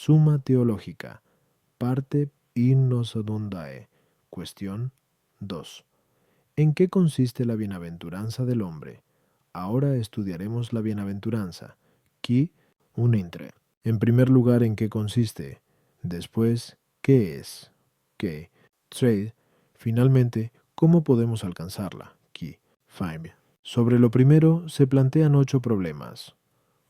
Summa Theologica, parte Innosodundae. Cuestión 2. ¿En qué consiste la bienaventuranza del hombre? Ahora estudiaremos la bienaventuranza. Qui unintre. En primer lugar, ¿en qué consiste? Después, ¿qué es? ¿Qué? Trade. Finalmente, ¿cómo podemos alcanzarla? Qui. Fime. Sobre lo primero, se plantean 8 problemas.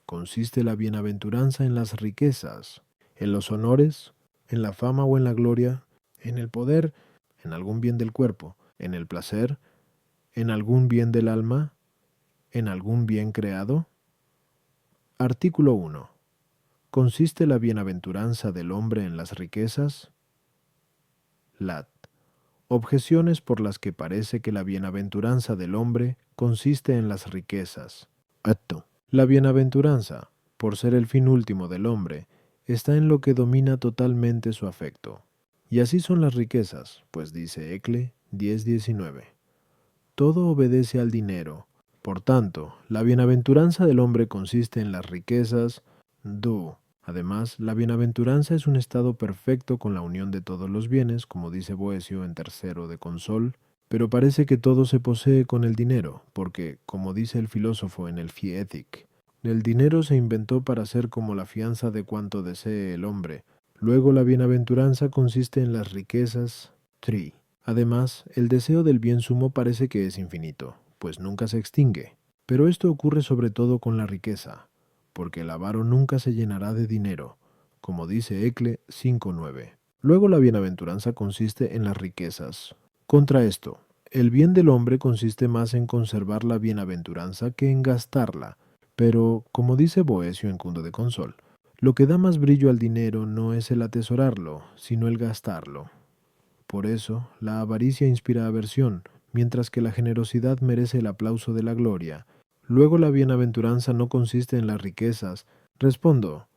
¿Consiste la bienaventuranza en las riquezas, en los honores, en la fama o en la gloria, en el poder, en algún bien del cuerpo, en el placer, en algún bien del alma, en algún bien creado? Artículo 1. ¿Consiste la bienaventuranza del hombre en las riquezas? Lat. Objeciones por las que parece que la bienaventuranza del hombre consiste en las riquezas. Atto. La bienaventuranza, por ser el fin último del hombre, está en lo que domina totalmente su afecto. Y así son las riquezas, pues dice Ecle 10:19. Todo obedece al dinero. Por tanto, la bienaventuranza del hombre consiste en las riquezas. Además, la bienaventuranza es un estado perfecto con la unión de todos los bienes, como dice Boecio en tercero de Consol, pero parece que todo se posee con el dinero, porque, como dice el filósofo en el Fiétic, el dinero se inventó para ser como la fianza de cuanto desee el hombre. Luego la bienaventuranza consiste en las riquezas. Además, el deseo del bien sumo parece que es infinito, pues nunca se extingue. Pero esto ocurre sobre todo con la riqueza, porque el avaro nunca se llenará de dinero, como dice Ecle 5:9. Luego la bienaventuranza consiste en las riquezas. Contra esto, el bien del hombre consiste más en conservar la bienaventuranza que en gastarla, pero, como dice Boecio en Cundo de Consol, lo que da más brillo al dinero no es el atesorarlo, sino el gastarlo. Por eso, la avaricia inspira aversión, mientras que la generosidad merece el aplauso de la gloria. Luego la bienaventuranza no consiste en las riquezas. Respondo,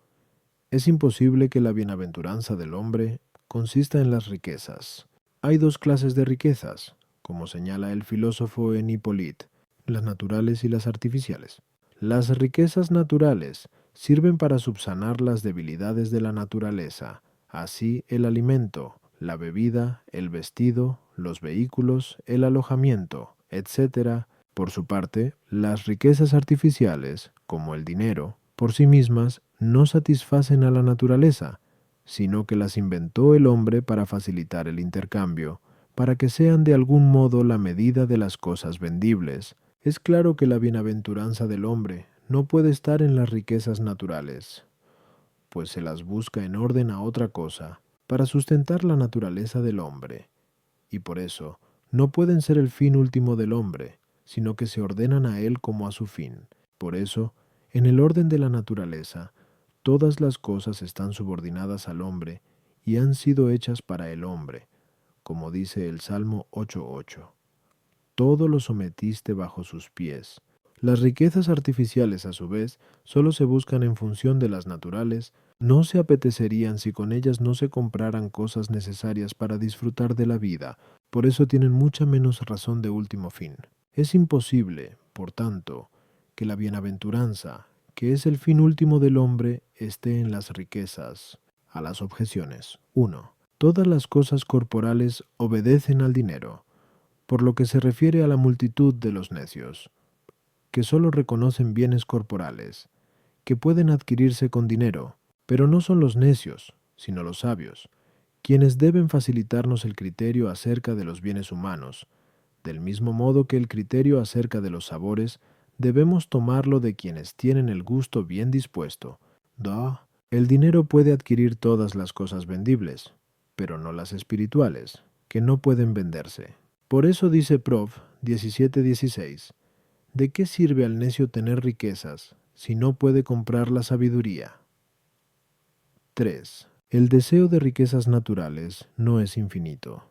es imposible que la bienaventuranza del hombre consista en las riquezas. Hay 2 clases de riquezas, como señala el filósofo en Hippolyte, las naturales y las artificiales. Las riquezas naturales sirven para subsanar las debilidades de la naturaleza, así el alimento, la bebida, el vestido, los vehículos, el alojamiento, etc. Por su parte, las riquezas artificiales, como el dinero, por sí mismas no satisfacen a la naturaleza, sino que las inventó el hombre para facilitar el intercambio, para que sean de algún modo la medida de las cosas vendibles. Es claro que la bienaventuranza del hombre no puede estar en las riquezas naturales, pues se las busca en orden a otra cosa, para sustentar la naturaleza del hombre, y por eso no pueden ser el fin último del hombre, sino que se ordenan a él como a su fin. Por eso, en el orden de la naturaleza, todas las cosas están subordinadas al hombre y han sido hechas para el hombre, como dice el Salmo 8:8. Todo lo sometiste bajo sus pies. Las riquezas artificiales, a su vez, solo se buscan en función de las naturales, no se apetecerían si con ellas no se compraran cosas necesarias para disfrutar de la vida, por eso tienen mucha menos razón de último fin. Es imposible, por tanto, que la bienaventuranza, que es el fin último del hombre, esté en las riquezas. A las objeciones. 1. Todas las cosas corporales obedecen al dinero, por lo que se refiere a la multitud de los necios, que sólo reconocen bienes corporales, que pueden adquirirse con dinero, pero no son los necios, sino los sabios, quienes deben facilitarnos el criterio acerca de los bienes humanos, del mismo modo que el criterio acerca de los sabores debemos tomarlo de quienes tienen el gusto bien dispuesto. El dinero puede adquirir todas las cosas vendibles, pero no las espirituales, que no pueden venderse. Por eso dice Prof. 17:16, ¿de qué sirve al necio tener riquezas si no puede comprar la sabiduría? 3. El deseo de riquezas naturales no es infinito,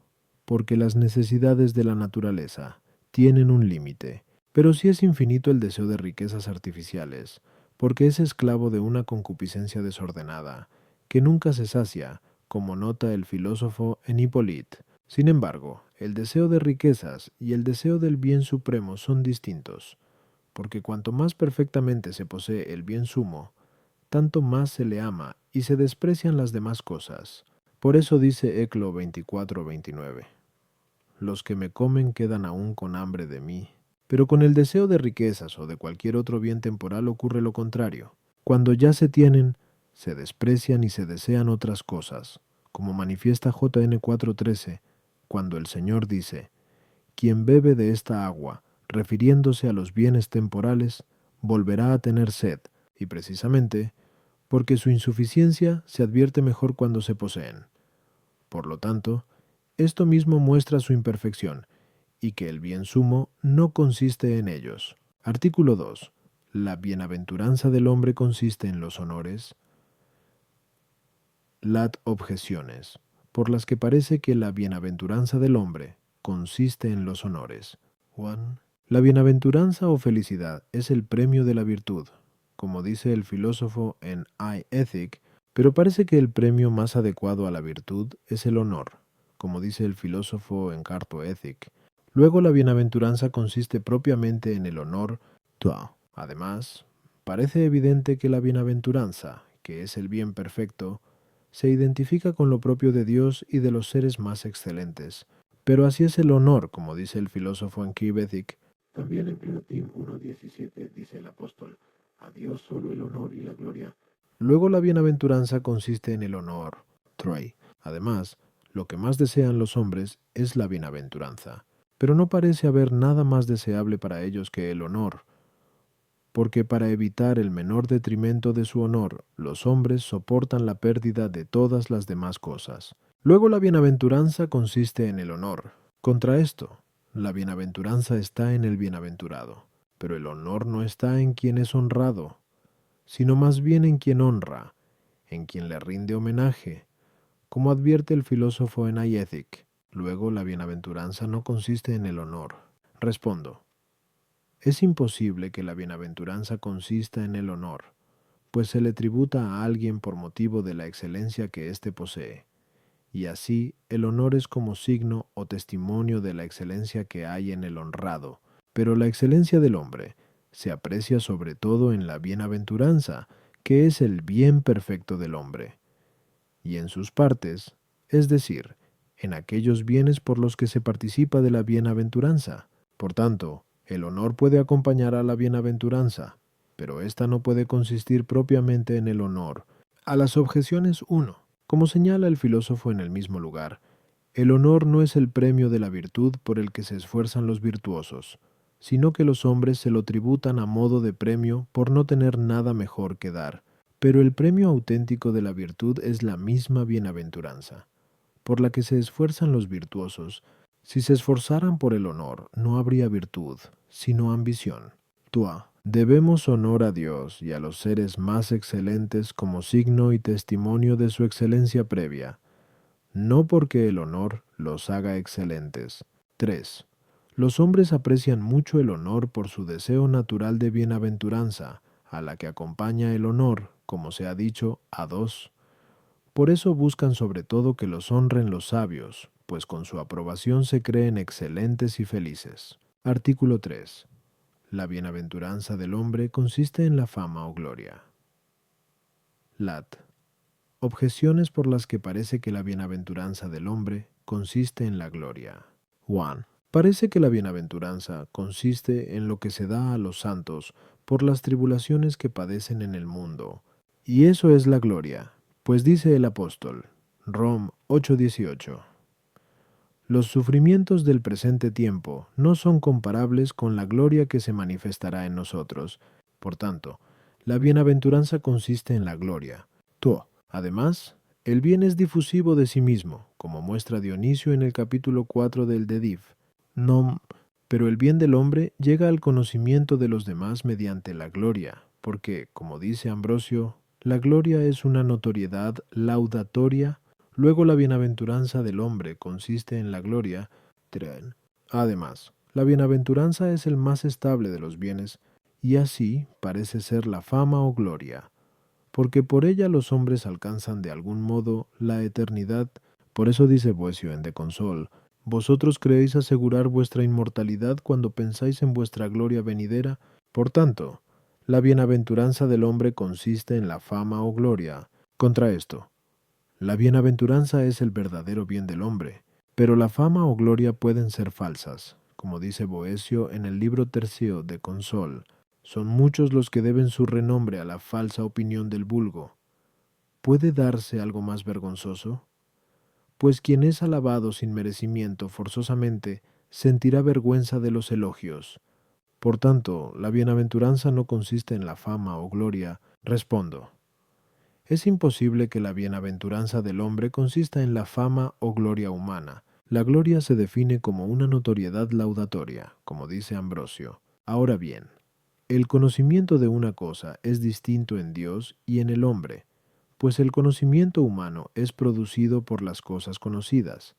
porque las necesidades de la naturaleza tienen un límite, pero sí es infinito el deseo de riquezas artificiales, porque es esclavo de una concupiscencia desordenada, que nunca se sacia, como nota el filósofo en Hippolyte. Sin embargo, el deseo de riquezas y el deseo del bien supremo son distintos, porque cuanto más perfectamente se posee el bien sumo, tanto más se le ama y se desprecian las demás cosas. Por eso dice Eclo 24:29. Los que me comen quedan aún con hambre de mí. Pero con el deseo de riquezas o de cualquier otro bien temporal ocurre lo contrario. Cuando ya se tienen, se desprecian y se desean otras cosas, como manifiesta JN 4:13, cuando el Señor dice: quien bebe de esta agua, refiriéndose a los bienes temporales, volverá a tener sed, y precisamente porque su insuficiencia se advierte mejor cuando se poseen. Por lo tanto, esto mismo muestra su imperfección, y que el bien sumo no consiste en ellos. Artículo 2. La bienaventuranza del hombre consiste en los honores. Lat objeciones, por las que parece que la bienaventuranza del hombre consiste en los honores. 1. La bienaventuranza o felicidad es el premio de la virtud, como dice el filósofo en I-Ethic, pero parece que el premio más adecuado a la virtud es el honor, como dice el filósofo en Carto Ethic. Luego la bienaventuranza consiste propiamente en el honor. Además, parece evidente que la bienaventuranza, que es el bien perfecto, se identifica con lo propio de Dios y de los seres más excelentes. Pero así es el honor, como dice el filósofo en Kibethic. También en Tim 1:17 dice el apóstol: a Dios solo el honor y la gloria. Luego la bienaventuranza consiste en el honor. Además, lo que más desean los hombres es la bienaventuranza. Pero no parece haber nada más deseable para ellos que el honor, porque para evitar el menor detrimento de su honor, los hombres soportan la pérdida de todas las demás cosas. Luego la bienaventuranza consiste en el honor. Contra esto, la bienaventuranza está en el bienaventurado, pero el honor no está en quien es honrado, sino más bien en quien honra, en quien le rinde homenaje, como advierte el filósofo en I-Ethic. Luego la bienaventuranza no consiste en el honor. Respondo: es imposible que la bienaventuranza consista en el honor, pues se le tributa a alguien por motivo de la excelencia que éste posee, y así el honor es como signo o testimonio de la excelencia que hay en el honrado. Pero la excelencia del hombre se aprecia sobre todo en la bienaventuranza, que es el bien perfecto del hombre, y en sus partes, es decir, en aquellos bienes por los que se participa de la bienaventuranza. Por tanto, el honor puede acompañar a la bienaventuranza, pero ésta no puede consistir propiamente en el honor. A las objeciones 1. Como señala el filósofo en el mismo lugar, el honor no es el premio de la virtud por el que se esfuerzan los virtuosos, sino que los hombres se lo tributan a modo de premio por no tener nada mejor que dar. Pero el premio auténtico de la virtud es la misma bienaventuranza, por la que se esfuerzan los virtuosos. Si se esforzaran por el honor, no habría virtud, sino ambición. Debemos honor a Dios y a los seres más excelentes como signo y testimonio de su excelencia previa, no porque el honor los haga excelentes. 3. Los hombres aprecian mucho el honor por su deseo natural de bienaventuranza, a la que acompaña el honor, como se ha dicho, a 2. Por eso buscan sobre todo que los honren los sabios, pues con su aprobación se creen excelentes y felices. Artículo 3. La bienaventuranza del hombre consiste en la fama o gloria. Lat. Objeciones por las que parece que la bienaventuranza del hombre consiste en la gloria. 1. Parece que la bienaventuranza consiste en lo que se da a los santos por las tribulaciones que padecen en el mundo, y eso es la gloria, pues dice el apóstol, Rom 8:18. Los sufrimientos del presente tiempo no son comparables con la gloria que se manifestará en nosotros. Por tanto, la bienaventuranza consiste en la gloria. Además, el bien es difusivo de sí mismo, como muestra Dionisio en el capítulo 4 del Dediv. Pero el bien del hombre llega al conocimiento de los demás mediante la gloria, porque, como dice Ambrosio, la gloria es una notoriedad laudatoria. Luego la bienaventuranza del hombre consiste en la gloria. Además, la bienaventuranza es el más estable de los bienes, y así parece ser la fama o gloria, porque por ella los hombres alcanzan de algún modo la eternidad. Por eso dice Boecio en De Consol: vosotros creéis asegurar vuestra inmortalidad cuando pensáis en vuestra gloria venidera. Por tanto, la bienaventuranza del hombre consiste en la fama o gloria, Contra esto, la bienaventuranza es el verdadero bien del hombre, pero la fama o gloria pueden ser falsas. Como dice Boecio en el libro tercio de Consol, son muchos los que deben su renombre a la falsa opinión del vulgo. ¿Puede darse algo más vergonzoso? Pues quien es alabado sin merecimiento forzosamente sentirá vergüenza de los elogios. Por tanto, la bienaventuranza no consiste en la fama o gloria. Respondo. Es imposible que la bienaventuranza del hombre consista en la fama o gloria humana. La gloria se define como una notoriedad laudatoria, como dice Ambrosio. Ahora bien, el conocimiento de una cosa es distinto en Dios y en el hombre, pues el conocimiento humano es producido por las cosas conocidas,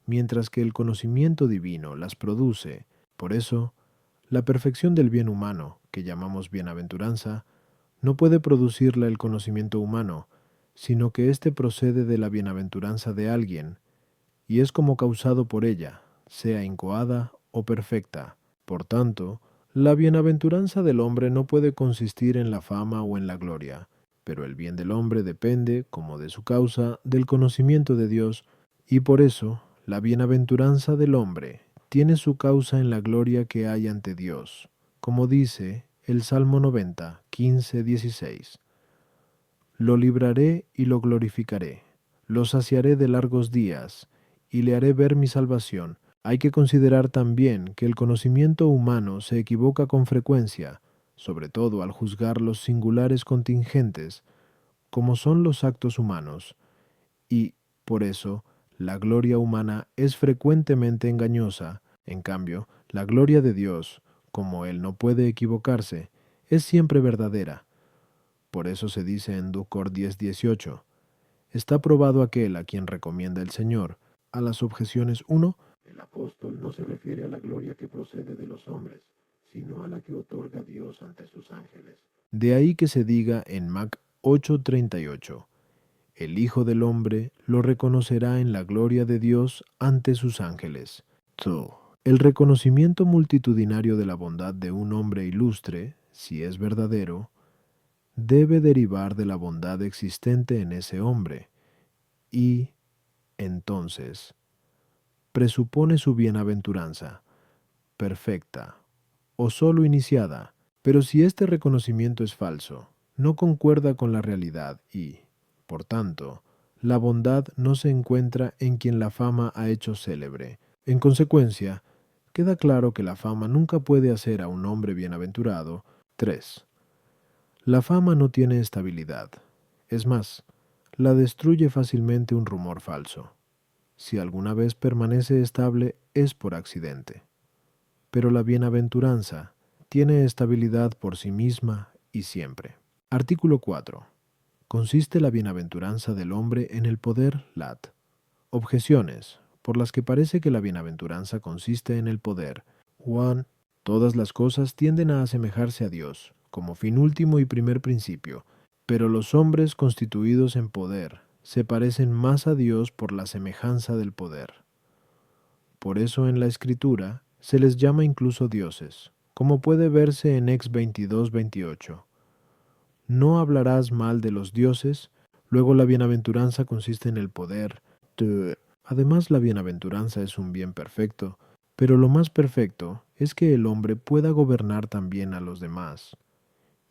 mientras que el conocimiento divino las produce. Por eso, la perfección del bien humano, que llamamos bienaventuranza, no puede producirla el conocimiento humano, sino que éste procede de la bienaventuranza de alguien, y es como causado por ella, sea incoada o perfecta. Por tanto, la bienaventuranza del hombre no puede consistir en la fama o en la gloria, pero el bien del hombre depende, como de su causa, del conocimiento de Dios, y por eso, la bienaventuranza del hombre tiene su causa en la gloria que hay ante Dios, como dice el Salmo 90, 15, 16. Lo libraré y lo glorificaré, lo saciaré de largos días, y le haré ver mi salvación. Hay que considerar también que el conocimiento humano se equivoca con frecuencia, sobre todo al juzgar los singulares contingentes, como son los actos humanos, y, por eso, la gloria humana es frecuentemente engañosa. En cambio, la gloria de Dios, como Él no puede equivocarse, es siempre verdadera. Por eso se dice en Ducor 10:18, está probado aquel a quien recomienda el Señor. A las objeciones 1, El apóstol no se refiere a la gloria que procede de los hombres, sino a la que otorga Dios ante sus ángeles. de ahí que se diga en Mac 8:38, el Hijo del Hombre lo reconocerá en la gloria de Dios ante sus ángeles. El reconocimiento multitudinario de la bondad de un hombre ilustre, si es verdadero, debe derivar de la bondad existente en ese hombre, y, entonces, presupone su bienaventuranza, perfecta, o sólo iniciada, pero si este reconocimiento es falso, no concuerda con la realidad y, por tanto, la bondad no se encuentra en quien la fama ha hecho célebre. En consecuencia, queda claro que la fama nunca puede hacer a un hombre bienaventurado. 3. La fama no tiene estabilidad. Es más, la destruye fácilmente un rumor falso. Si alguna vez permanece estable, es por accidente. Pero la bienaventuranza tiene estabilidad por sí misma y siempre. Artículo 4. Consiste la bienaventuranza del hombre en el poder lat. Objeciones, por las que parece que la bienaventuranza consiste en el poder. 1. Todas las cosas tienden a asemejarse a Dios, como fin último y primer principio, pero los hombres constituidos en poder se parecen más a Dios por la semejanza del poder. Por eso en la Escritura se les llama incluso dioses, como puede verse en Ex 22:28. No hablarás mal de los dioses. Luego la bienaventuranza consiste en el poder. Además la bienaventuranza es un bien perfecto, pero lo más perfecto es que el hombre pueda gobernar también a los demás.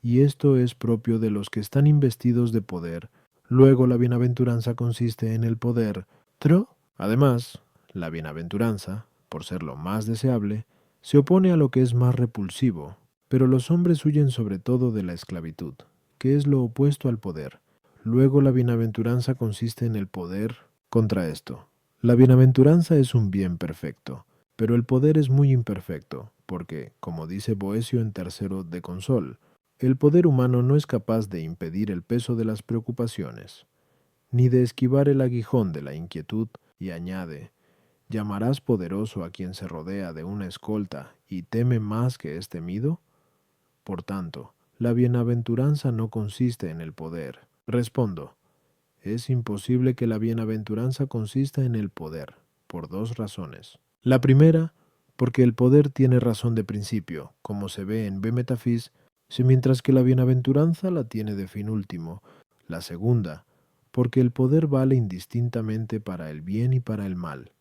Y esto es propio de los que están investidos de poder. Luego la bienaventuranza consiste en el poder. Además, la bienaventuranza, por ser lo más deseable, se opone a lo que es más repulsivo, pero los hombres huyen sobre todo de la esclavitud, que es lo opuesto al poder. Luego la bienaventuranza consiste en el poder contra esto. La bienaventuranza es un bien perfecto, pero el poder es muy imperfecto, porque, como dice Boecio en tercero de Consol, el poder humano no es capaz de impedir el peso de las preocupaciones, ni de esquivar el aguijón de la inquietud, y añade, ¿llamarás poderoso a quien se rodea de una escolta y teme más que es temido? Por tanto, la bienaventuranza no consiste en el poder. Respondo, es imposible que la bienaventuranza consista en el poder, por dos razones. La primera, porque el poder tiene razón de principio, como se ve en B. Metafis, mientras que la bienaventuranza la tiene de fin último. La segunda, porque el poder vale indistintamente para el bien y para el mal.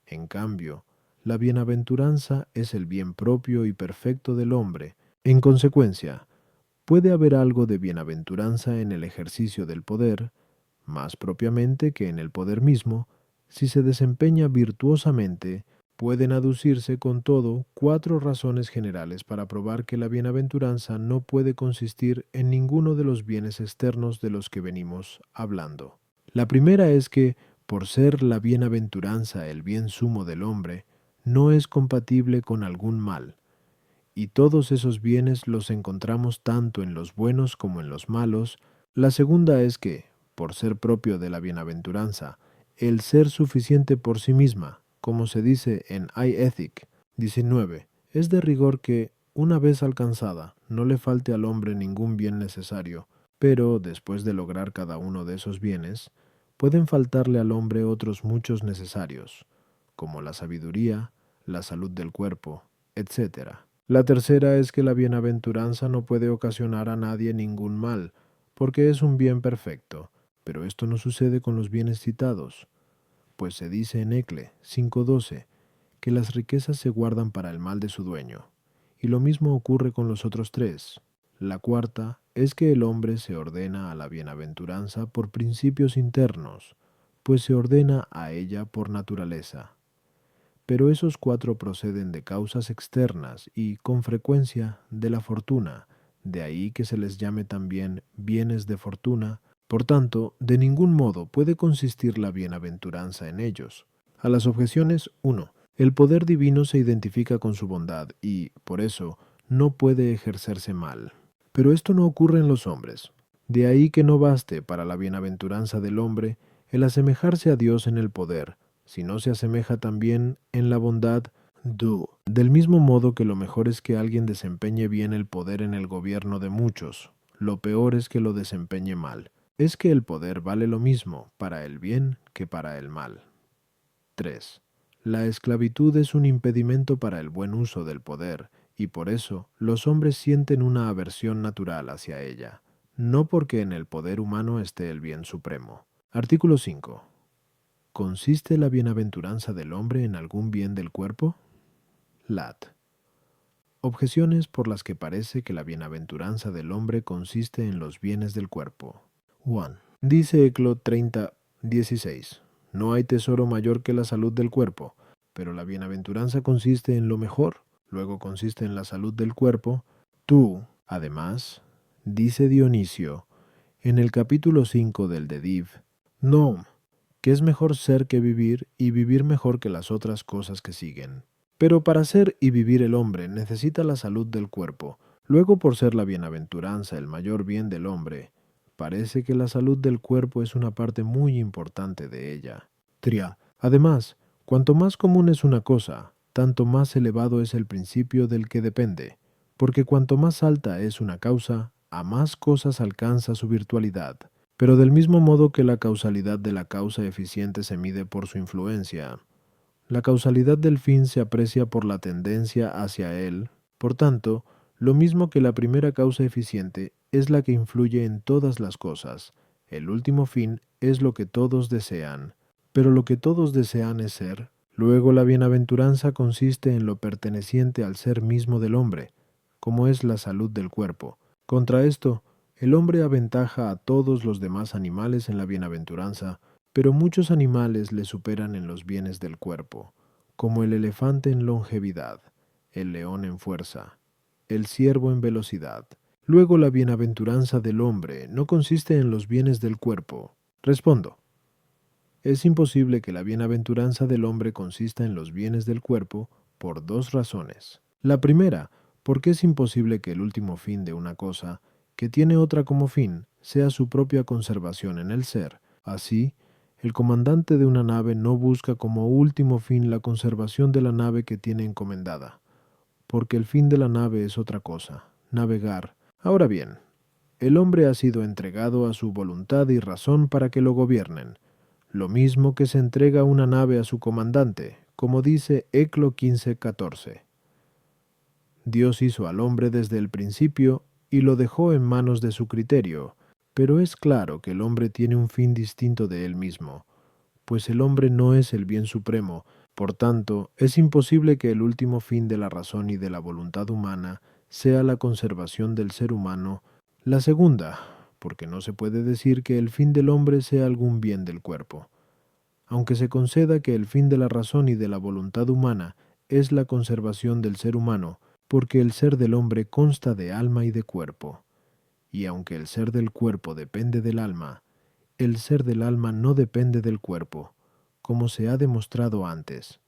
En cambio, la bienaventuranza es el bien propio y perfecto del hombre. En consecuencia, puede haber algo de bienaventuranza en el ejercicio del poder, más propiamente que en el poder mismo. Si se desempeña virtuosamente, pueden aducirse con todo 4 razones generales para probar que la bienaventuranza no puede consistir en ninguno de los bienes externos de los que venimos hablando. La primera es que, por ser la bienaventuranza el bien sumo del hombre, no es compatible con algún mal, y todos esos bienes los encontramos tanto en los buenos como en los malos. La segunda es que, por ser propio de la bienaventuranza, el ser suficiente por sí misma, como se dice en iEthic 19, es de rigor que, una vez alcanzada, no le falte al hombre ningún bien necesario, pero, después de lograr cada uno de esos bienes, pueden faltarle al hombre otros muchos necesarios, como la sabiduría, la salud del cuerpo, etc. La tercera es que la bienaventuranza no puede ocasionar a nadie ningún mal, porque es un bien perfecto, pero esto no sucede con los bienes citados, pues se dice en Ecle 5:12 que las riquezas se guardan para el mal de su dueño, y lo mismo ocurre con los otros 3. La cuarta es que el hombre se ordena a la bienaventuranza por principios internos, pues se ordena a ella por naturaleza. Pero esos 4 proceden de causas externas y, con frecuencia, de la fortuna, de ahí que se les llame también bienes de fortuna. Por tanto, de ningún modo puede consistir la bienaventuranza en ellos. A las objeciones 1. El poder divino se identifica con su bondad y, por eso, no puede ejercerse mal. Pero esto no ocurre en los hombres. De ahí que no baste para la bienaventuranza del hombre el asemejarse a Dios en el poder, si no se asemeja también en la bondad. Del mismo modo que lo mejor es que alguien desempeñe bien el poder en el gobierno de muchos, lo peor es que lo desempeñe mal. Es que el poder vale lo mismo para el bien que para el mal. 3. La esclavitud es un impedimento para el buen uso del poder, y por eso los hombres sienten una aversión natural hacia ella, no porque en el poder humano esté el bien supremo. Artículo 5. ¿Consiste la bienaventuranza del hombre en algún bien del cuerpo? Lat. Objeciones por las que parece que la bienaventuranza del hombre consiste en los bienes del cuerpo. 1. Dice Eclo 30:16. No hay tesoro mayor que la salud del cuerpo, pero la bienaventuranza consiste en lo mejor, luego consiste en la salud del cuerpo. Tú, además, dice Dionisio, en el capítulo 5 del Dediv, no, que es mejor ser que vivir y vivir mejor que las otras cosas que siguen. Pero para ser y vivir el hombre necesita la salud del cuerpo. Luego, por ser la bienaventuranza el mayor bien del hombre, parece que la salud del cuerpo es una parte muy importante de ella. Tria. Además, cuanto más común es una cosa, tanto más elevado es el principio del que depende, porque cuanto más alta es una causa, a más cosas alcanza su virtualidad. Pero del mismo modo que la causalidad de la causa eficiente se mide por su influencia, la causalidad del fin se aprecia por la tendencia hacia él. Por tanto, lo mismo que la primera causa eficiente es la que influye en todas las cosas. El último fin es lo que todos desean, pero lo que todos desean es ser. Luego la bienaventuranza consiste en lo perteneciente al ser mismo del hombre, como es la salud del cuerpo. Contra esto, el hombre aventaja a todos los demás animales en la bienaventuranza, pero muchos animales le superan en los bienes del cuerpo, como el elefante en longevidad, el león en fuerza, el ciervo en velocidad. Luego la bienaventuranza del hombre no consiste en los bienes del cuerpo. Respondo. Es imposible que la bienaventuranza del hombre consista en los bienes del cuerpo por 2 razones. La primera, porque es imposible que el último fin de una cosa, que tiene otra como fin, sea su propia conservación en el ser. Así, el comandante de una nave no busca como último fin la conservación de la nave que tiene encomendada, porque el fin de la nave es otra cosa, navegar. Ahora bien, el hombre ha sido entregado a su voluntad y razón para que lo gobiernen, lo mismo que se entrega una nave a su comandante, como dice Eclo 15:14. Dios hizo al hombre desde el principio y lo dejó en manos de su criterio, Pero es claro que el hombre tiene un fin distinto de él mismo, pues el hombre no es el bien supremo. Por tanto, es imposible que el último fin de la razón y de la voluntad humana sea la conservación del ser humano. La segunda, porque no se puede decir que el fin del hombre sea algún bien del cuerpo. Aunque se conceda que el fin de la razón y de la voluntad humana es la conservación del ser humano, porque el ser del hombre consta de alma y de cuerpo, y aunque el ser del cuerpo depende del alma, el ser del alma no depende del cuerpo, como se ha demostrado antes.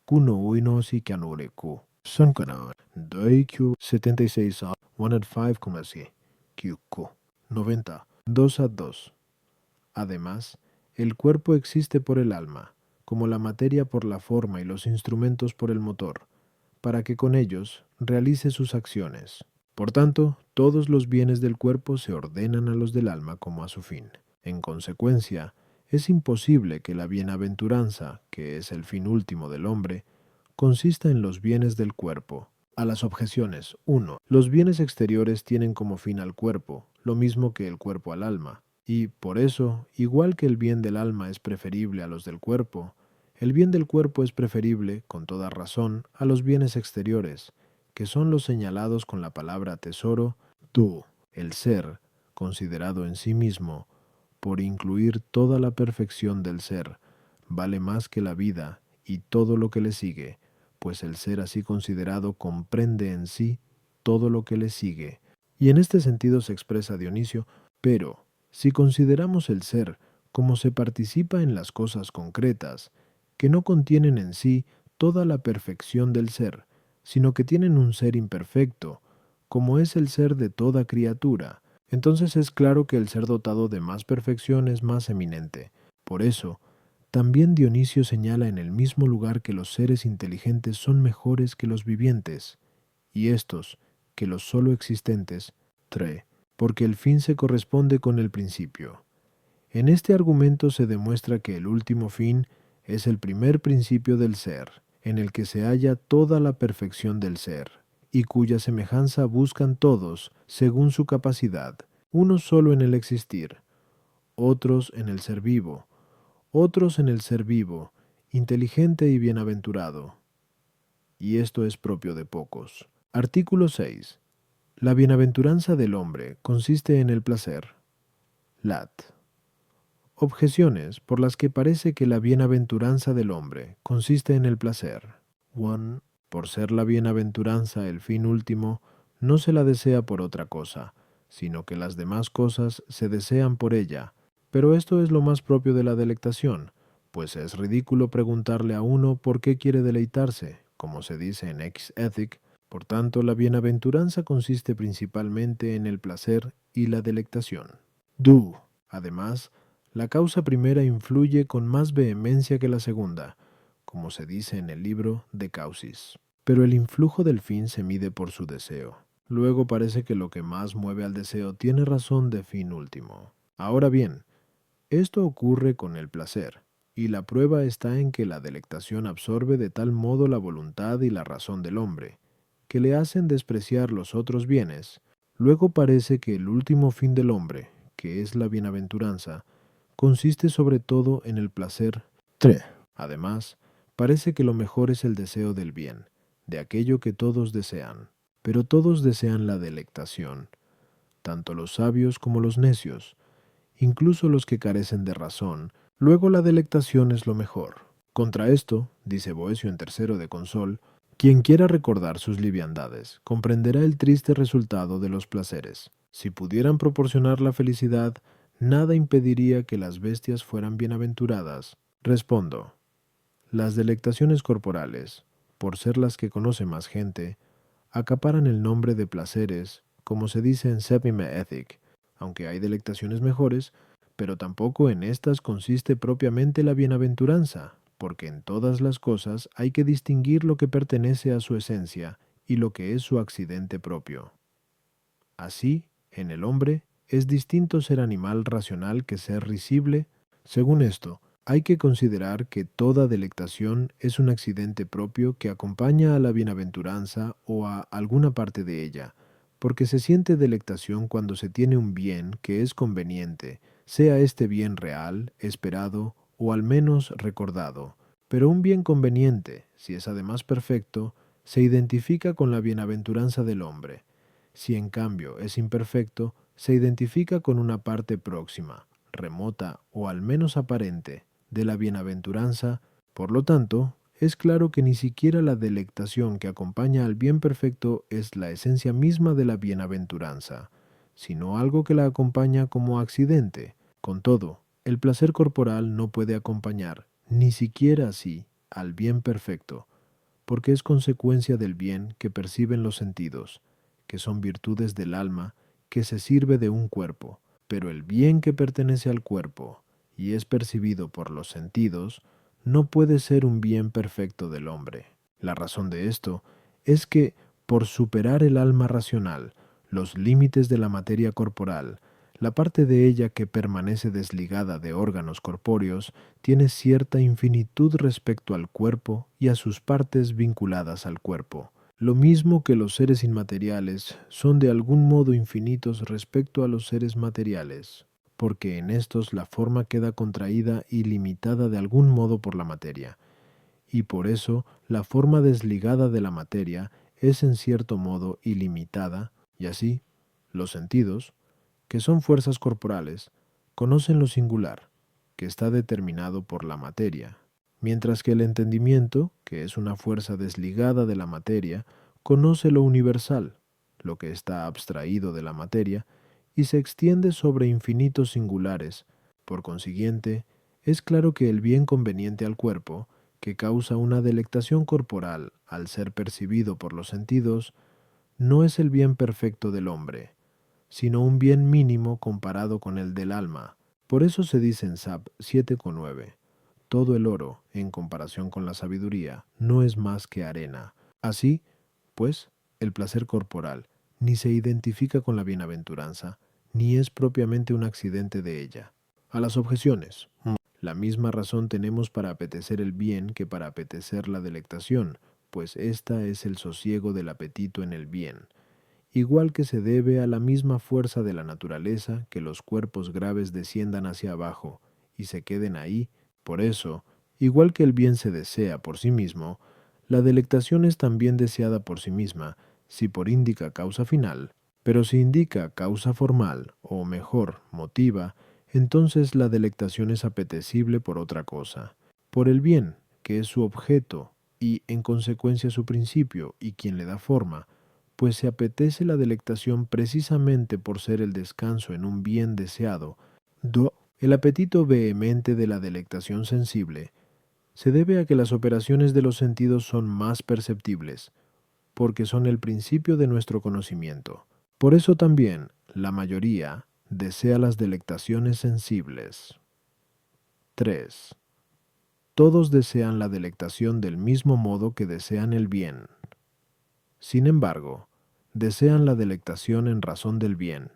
Kuno uino si kanoreku. Sankana. Doikyu 76 a 105,6. Kyuko. 90. 2 a 2. Además, el cuerpo existe por el alma, como la materia por la forma y los instrumentos por el motor, para que con ellos realice sus acciones. Por tanto, todos los bienes del cuerpo se ordenan a los del alma como a su fin. En consecuencia, es imposible que la bienaventuranza, que es el fin último del hombre, consista en los bienes del cuerpo. A las objeciones. 1. Los bienes exteriores tienen como fin al cuerpo, lo mismo que el cuerpo al alma, y, por eso, igual que el bien del alma es preferible a los del cuerpo, el bien del cuerpo es preferible, con toda razón, a los bienes exteriores, que son los señalados con la palabra tesoro, tú, el ser, considerado en sí mismo, por incluir toda la perfección del ser, vale más que la vida y todo lo que le sigue, pues el ser así considerado comprende en sí todo lo que le sigue. Y en este sentido se expresa Dionisio, pero si consideramos el ser como se participa en las cosas concretas, que no contienen en sí toda la perfección del ser, sino que tienen un ser imperfecto, como es el ser de toda criatura, entonces es claro que el ser dotado de más perfección es más eminente. Por eso, también Dionisio señala en el mismo lugar que los seres inteligentes son mejores que los vivientes, y estos, que los solo existentes, 3, porque el fin se corresponde con el principio. En este argumento se demuestra que el último fin es el primer principio del ser, en el que se halla toda la perfección del ser, y cuya semejanza buscan todos según su capacidad, unos solo en el existir, otros en el ser vivo, otros en el ser vivo, inteligente y bienaventurado. Y esto es propio de pocos. Artículo 6. La bienaventuranza del hombre consiste en el placer. Lat. Objeciones por las que parece que la bienaventuranza del hombre consiste en el placer. 1. Por ser la bienaventuranza el fin último, no se la desea por otra cosa, sino que las demás cosas se desean por ella. Pero esto es lo más propio de la delectación, pues es ridículo preguntarle a uno por qué quiere deleitarse, como se dice en Ex Ethic. Por tanto, la bienaventuranza consiste principalmente en el placer y la delectación. Do. Además, la causa primera influye con más vehemencia que la segunda, como se dice en el libro De Causis. Pero el influjo del fin se mide por su deseo. Luego parece que lo que más mueve al deseo tiene razón de fin último. Ahora bien, esto ocurre con el placer, y la prueba está en que la delectación absorbe de tal modo la voluntad y la razón del hombre, que le hacen despreciar los otros bienes. Luego parece que el último fin del hombre, que es la bienaventuranza, consiste sobre todo en el placer. 3. Además, parece que lo mejor es el deseo del bien, de aquello que todos desean. Pero todos desean la delectación, tanto los sabios como los necios, incluso los que carecen de razón. Luego la delectación es lo mejor. Contra esto, dice Boecio en tercero de Consol, quien quiera recordar sus liviandades, comprenderá el triste resultado de los placeres. Si pudieran proporcionar la felicidad, nada impediría que las bestias fueran bienaventuradas. Respondo. Las delectaciones corporales, por ser las que conoce más gente, acaparan el nombre de placeres, como se dice en Sepime Ethic, aunque hay delectaciones mejores, pero tampoco en estas consiste propiamente la bienaventuranza, porque en todas las cosas hay que distinguir lo que pertenece a su esencia y lo que es su accidente propio. Así, en el hombre, es distinto ser animal racional que ser risible. Según esto, hay que considerar que toda delectación es un accidente propio que acompaña a la bienaventuranza o a alguna parte de ella, porque se siente delectación cuando se tiene un bien que es conveniente, sea este bien real, esperado o al menos recordado. Pero un bien conveniente, si es además perfecto, se identifica con la bienaventuranza del hombre. Si en cambio es imperfecto, se identifica con una parte próxima, remota o al menos aparente de la bienaventuranza. Por lo tanto, es claro que ni siquiera la delectación que acompaña al bien perfecto es la esencia misma de la bienaventuranza, sino algo que la acompaña como accidente. Con todo, el placer corporal no puede acompañar, ni siquiera así, al bien perfecto, porque es consecuencia del bien que perciben los sentidos, que son virtudes del alma que se sirve de un cuerpo, pero el bien que pertenece al cuerpo y es percibido por los sentidos, no puede ser un bien perfecto del hombre. La razón de esto es que, por superar el alma racional, los límites de la materia corporal, la parte de ella que permanece desligada de órganos corpóreos tiene cierta infinitud respecto al cuerpo y a sus partes vinculadas al cuerpo. Lo mismo que los seres inmateriales son de algún modo infinitos respecto a los seres materiales, porque en estos la forma queda contraída y limitada de algún modo por la materia, y por eso la forma desligada de la materia es en cierto modo ilimitada, y así los sentidos, que son fuerzas corporales, conocen lo singular, que está determinado por la materia, mientras que el entendimiento, que es una fuerza desligada de la materia, conoce lo universal, lo que está abstraído de la materia, y se extiende sobre infinitos singulares. Por consiguiente, es claro que el bien conveniente al cuerpo, que causa una delectación corporal al ser percibido por los sentidos, no es el bien perfecto del hombre, sino un bien mínimo comparado con el del alma. Por eso se dice en Sap 7,9, todo el oro, en comparación con la sabiduría, no es más que arena. Así, pues, el placer corporal ni se identifica con la bienaventuranza, ni es propiamente un accidente de ella. A las objeciones. La misma razón tenemos para apetecer el bien que para apetecer la delectación, pues ésta es el sosiego del apetito en el bien, igual que se debe a la misma fuerza de la naturaleza que los cuerpos graves desciendan hacia abajo y se queden ahí. Por eso, igual que el bien se desea por sí mismo, la delectación es también deseada por sí misma, si por indica causa final, pero si indica causa formal, o mejor, motiva, entonces la delectación es apetecible por otra cosa, por el bien, que es su objeto, y en consecuencia su principio, y quien le da forma, pues se apetece la delectación precisamente por ser el descanso en un bien deseado. El apetito vehemente de la delectación sensible se debe a que las operaciones de los sentidos son más perceptibles, porque son el principio de nuestro conocimiento. Por eso también la mayoría desea las delectaciones sensibles. 3. Todos desean la delectación del mismo modo que desean el bien. Sin embargo, desean la delectación en razón del bien,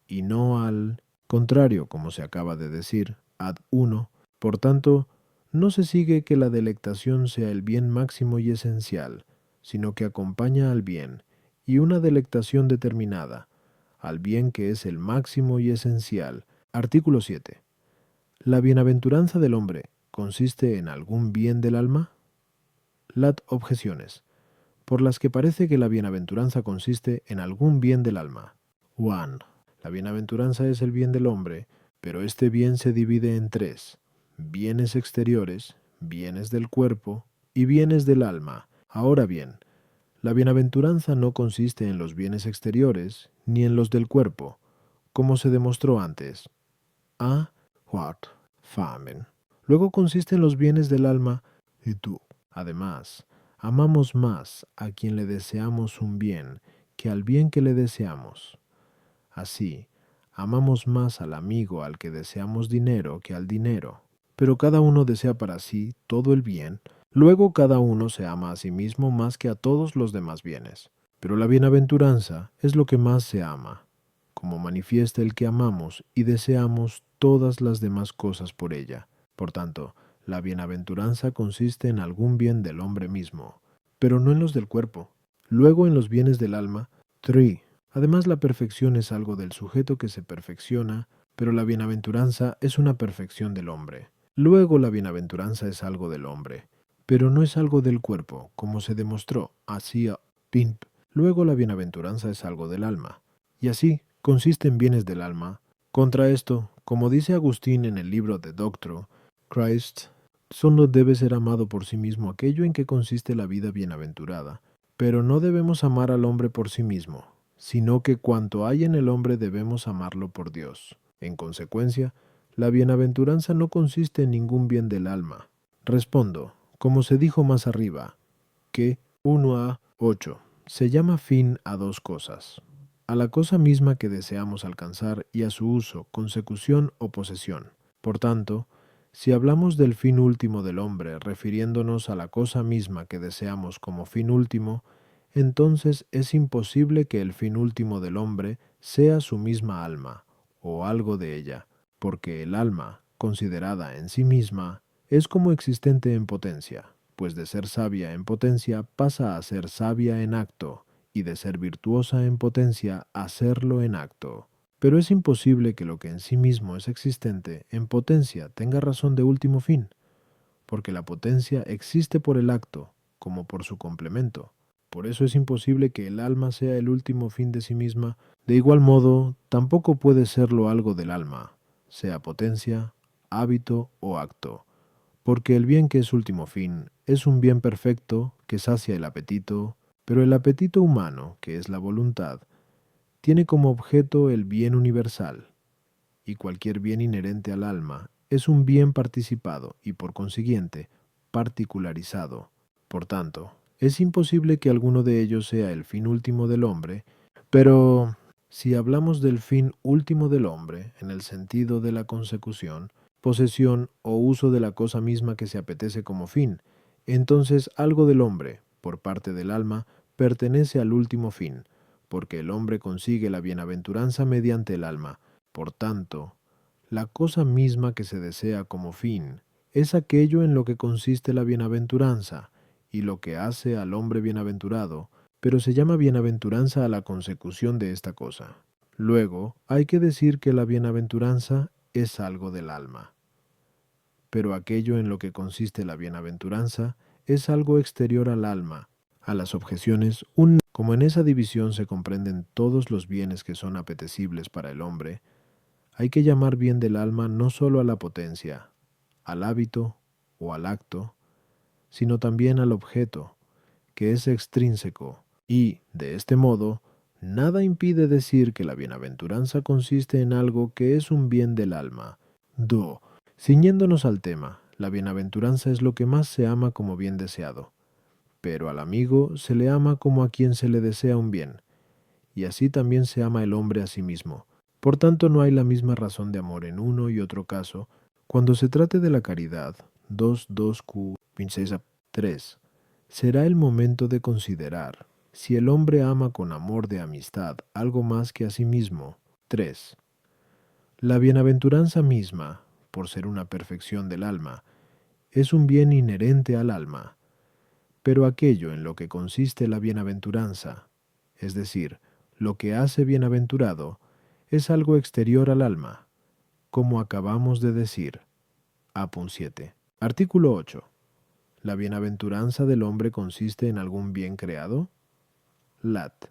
y no al contrario, como se acaba de decir, ad uno. Por tanto, no se sigue que la delectación sea el bien máximo y esencial, sino que acompaña al bien, y una delectación determinada, al bien que es el máximo y esencial. Artículo 7. ¿La bienaventuranza del hombre consiste en algún bien del alma? Las objeciones por las que parece que la bienaventuranza consiste en algún bien del alma. 1. La bienaventuranza es el bien del hombre, pero este bien se divide en tres: bienes exteriores, bienes del cuerpo y bienes del alma. Ahora bien, la bienaventuranza no consiste en los bienes exteriores ni en los del cuerpo, como se demostró antes. A. What? Famen. Luego consiste en los bienes del alma y tú. Además, amamos más a quien le deseamos un bien que al bien que le deseamos. Así, amamos más al amigo al que deseamos dinero que al dinero. Pero cada uno desea para sí todo el bien, luego cada uno se ama a sí mismo más que a todos los demás bienes. Pero la bienaventuranza es lo que más se ama, como manifiesta el que amamos y deseamos todas las demás cosas por ella. Por tanto, la bienaventuranza consiste en algún bien del hombre mismo, pero no en los del cuerpo. Luego en los bienes del alma. 3. Además, la perfección es algo del sujeto que se perfecciona, pero la bienaventuranza es una perfección del hombre. Luego la bienaventuranza es algo del hombre, pero no es algo del cuerpo, como se demostró así a Pimp. Luego la bienaventuranza es algo del alma, y así consiste en bienes del alma. Contra esto, como dice Agustín en el libro de Doctro, Christ solo debe ser amado por sí mismo aquello en que consiste la vida bienaventurada, pero no debemos amar al hombre por sí mismo, sino que cuanto hay en el hombre debemos amarlo por Dios. En consecuencia, la bienaventuranza no consiste en ningún bien del alma. Respondo, como se dijo más arriba, que 1 a 8 se llama fin a dos cosas: a la cosa misma que deseamos alcanzar y a su uso, consecución o posesión. Por tanto, si hablamos del fin último del hombre refiriéndonos a la cosa misma que deseamos como fin último, entonces es imposible que el fin último del hombre sea su misma alma, o algo de ella, porque el alma, considerada en sí misma, es como existente en potencia, pues de ser sabia en potencia pasa a ser sabia en acto, y de ser virtuosa en potencia a serlo en acto. Pero es imposible que lo que en sí mismo es existente en potencia tenga razón de último fin, porque la potencia existe por el acto, como por su complemento. Por eso es imposible que el alma sea el último fin de sí misma. De igual modo, tampoco puede serlo algo del alma, sea potencia, hábito o acto, porque el bien que es último fin es un bien perfecto que sacia el apetito, pero el apetito humano, que es la voluntad, tiene como objeto el bien universal, y cualquier bien inherente al alma es un bien participado y por consiguiente particularizado. Por tanto, es imposible que alguno de ellos sea el fin último del hombre, pero si hablamos del fin último del hombre en el sentido de la consecución, posesión o uso de la cosa misma que se apetece como fin, entonces algo del hombre, por parte del alma, pertenece al último fin, porque el hombre consigue la bienaventuranza mediante el alma. Por tanto, la cosa misma que se desea como fin es aquello en lo que consiste la bienaventuranza y lo que hace al hombre bienaventurado, pero se llama bienaventuranza a la consecución de esta cosa. Luego, hay que decir que la bienaventuranza es algo del alma, pero aquello en lo que consiste la bienaventuranza es algo exterior al alma. A las objeciones, como en esa división se comprenden todos los bienes que son apetecibles para el hombre, hay que llamar bien del alma no sólo a la potencia, al hábito o al acto, sino también al objeto, que es extrínseco, y, de este modo, nada impide decir que la bienaventuranza consiste en algo que es un bien del alma. Ciñéndonos al tema, la bienaventuranza es lo que más se ama como bien deseado, pero al amigo se le ama como a quien se le desea un bien, y así también se ama el hombre a sí mismo. Por tanto, no hay la misma razón de amor en uno y otro caso. Cuando se trate de la caridad, 2.2q 26-3, será el momento de considerar si el hombre ama con amor de amistad algo más que a sí mismo. 3. La bienaventuranza misma, por ser una perfección del alma, es un bien inherente al alma, pero aquello en lo que consiste la bienaventuranza, es decir, lo que hace bienaventurado, es algo exterior al alma, como acabamos de decir. A.7. Artículo 8. ¿La bienaventuranza del hombre consiste en algún bien creado? Lat.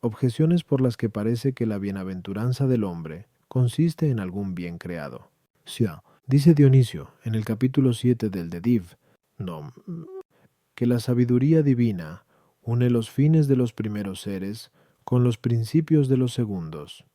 Objeciones por las que parece que la bienaventuranza del hombre consiste en algún bien creado. Sia. Dice Dionisio en el capítulo 7 del de Div, no, que la sabiduría divina une los fines de los primeros seres con los principios de los segundos,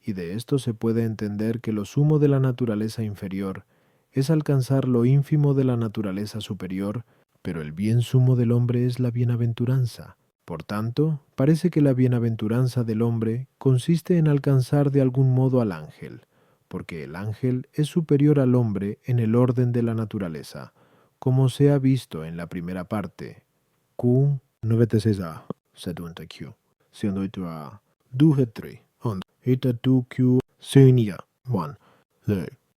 y de esto se puede entender que lo sumo de la naturaleza inferior es alcanzar lo ínfimo de la naturaleza superior, pero el bien sumo del hombre es la bienaventuranza. Por tanto, parece que la bienaventuranza del hombre consiste en alcanzar de algún modo al ángel, porque el ángel es superior al hombre en el orden de la naturaleza, como se ha visto en la primera parte. Q 96a, 70Q, siendo a 2 on eta 2Q senia 1.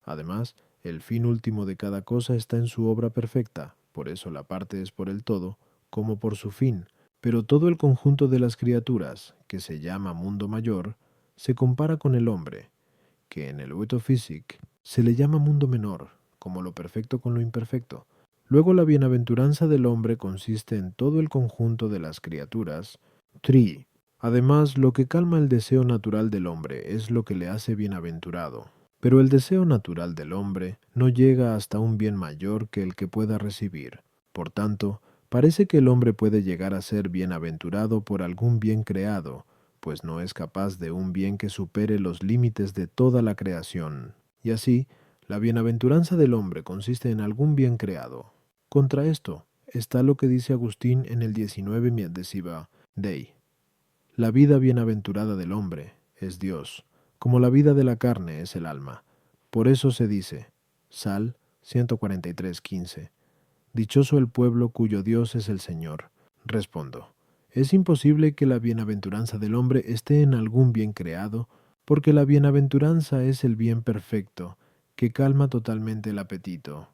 Además, el fin último de cada cosa está en su obra perfecta, por eso la parte es por el todo, como por su fin, Pero todo el conjunto de las criaturas, que se llama mundo mayor, se compara con el hombre, que en el Uitofísic se le llama mundo menor, como lo perfecto con lo imperfecto. Luego la bienaventuranza del hombre consiste en todo el conjunto de las criaturas, tri. Además, lo que calma el deseo natural del hombre es lo que le hace bienaventurado. Pero el deseo natural del hombre no llega hasta un bien mayor que el que pueda recibir. Por tanto, parece que el hombre puede llegar a ser bienaventurado por algún bien creado, pues no es capaz de un bien que supere los límites de toda la creación. Y así, la bienaventuranza del hombre consiste en algún bien creado. Contra esto está lo que dice Agustín en el 19 Miedesiva Dei. La vida bienaventurada del hombre es Dios, como la vida de la carne es el alma. Por eso se dice, Sal 143:15, dichoso el pueblo cuyo Dios es el Señor. Respondo, es imposible que la bienaventuranza del hombre esté en algún bien creado, porque la bienaventuranza es el bien perfecto, que calma totalmente el apetito.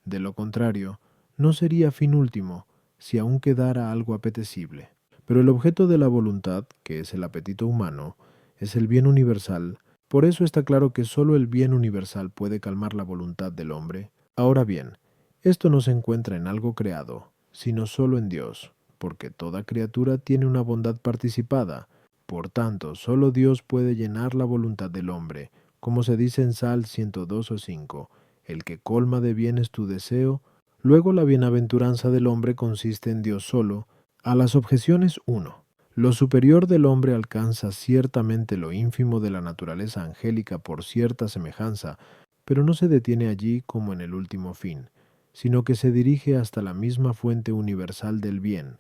De lo contrario, no sería fin último, si aún quedara algo apetecible. Pero el objeto de la voluntad, que es el apetito humano, es el bien universal. Por eso está claro que sólo el bien universal puede calmar la voluntad del hombre. Ahora bien, esto no se encuentra en algo creado, sino sólo en Dios, porque toda criatura tiene una bondad participada. Por tanto, sólo Dios puede llenar la voluntad del hombre, como se dice en Sal 102:5, el que colma de bienes tu deseo. Luego la bienaventuranza del hombre consiste en Dios solo. A las objeciones 1. Lo superior del hombre alcanza ciertamente lo ínfimo de la naturaleza angélica por cierta semejanza, pero no se detiene allí como en el último fin, sino que se dirige hasta la misma fuente universal del bien,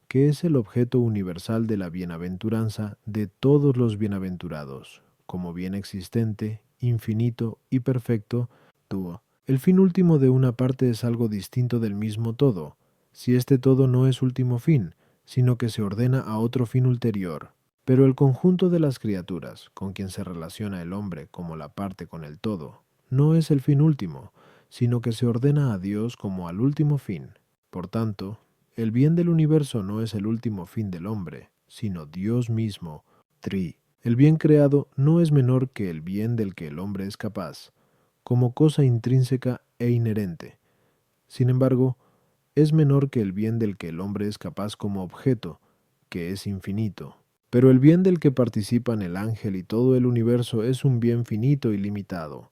que es el objeto universal de la bienaventuranza de todos los bienaventurados, como bien existente, infinito y perfecto, tuo. El fin último de una parte es algo distinto del mismo todo, si este todo no es último fin, sino que se ordena a otro fin ulterior. Pero el conjunto de las criaturas, con quien se relaciona el hombre como la parte con el todo, no es el fin último, sino que se ordena a Dios como al último fin. Por tanto, el bien del universo no es el último fin del hombre, sino Dios mismo, tri. El bien creado no es menor que el bien del que el hombre es capaz, como cosa intrínseca e inherente. Sin embargo, es menor que el bien del que el hombre es capaz como objeto, que es infinito. Pero el bien del que participan el ángel y todo el universo es un bien finito y limitado,